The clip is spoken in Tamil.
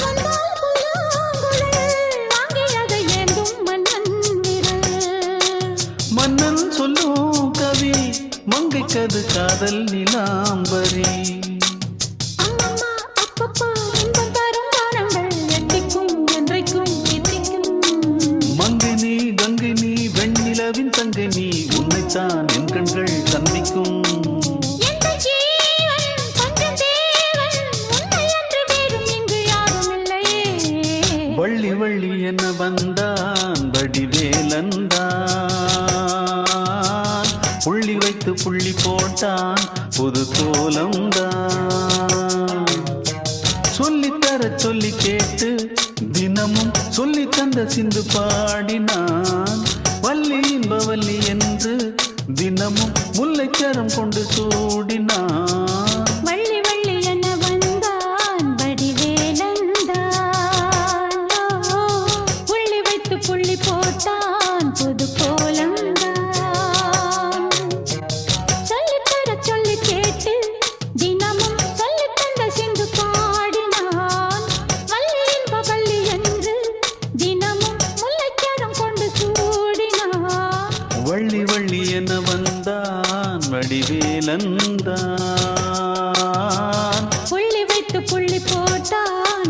வந்தால் புல்லாங்குழல் வாங்கி அதை ஏந்தும் மன்னன் விரல். மன்னன் சொல்லும் கவி மங்கைக்கது காதல் நிலாம்பரி. அம்மம்மா அப்பப்பா இன்பம் தரும் காலங்கள் எட்டிக்கும் என்றைக்கும் எத்திக்கும். மங்கை நீ கங்கை நீ வெண்ணிலவின் தங்கை நீ உன்னைத்தான் என் கண்கள் சந்திக்கும். எந்த ஜீவன் கொஞ்சம் தேவன் உன்னை அன்று வேறும் இங்கு யாரும் இல்லையே. வள்ளி வள்ளி என்ன வந்தான் வடிவேலந்தான். புள்ளி வைத்து புள்ளி போட்டான் புது கோலம்தான். சொல்லித்தர சொல்லி கேட்டு தினமும் சொல்லி தந்த சிந்து பாடினான். வள்ளி இன்பவல்லி என்று தினமும் முல்லைச்சரம் கொண்டு சூடினான். வள்ளி வள்ளி என வந்தான் வடிவேலந்தான். புள்ளி வைத்து புள்ளி போட்டான் புது கோலம்தான். சொல்லித்தர சொல்லி கேட்டு தினமும் சொல்லி தந்த சிந்து பாடினான். வள்ளி இன்ப வள்ளி என்று தினமும் முல்லைச்சரம் கொண்டு சூடினான். வள்ளி வள்ளி என வந்தான் வடிவேலந்தான். புள்ளி வைத்து புள்ளி போட்டான்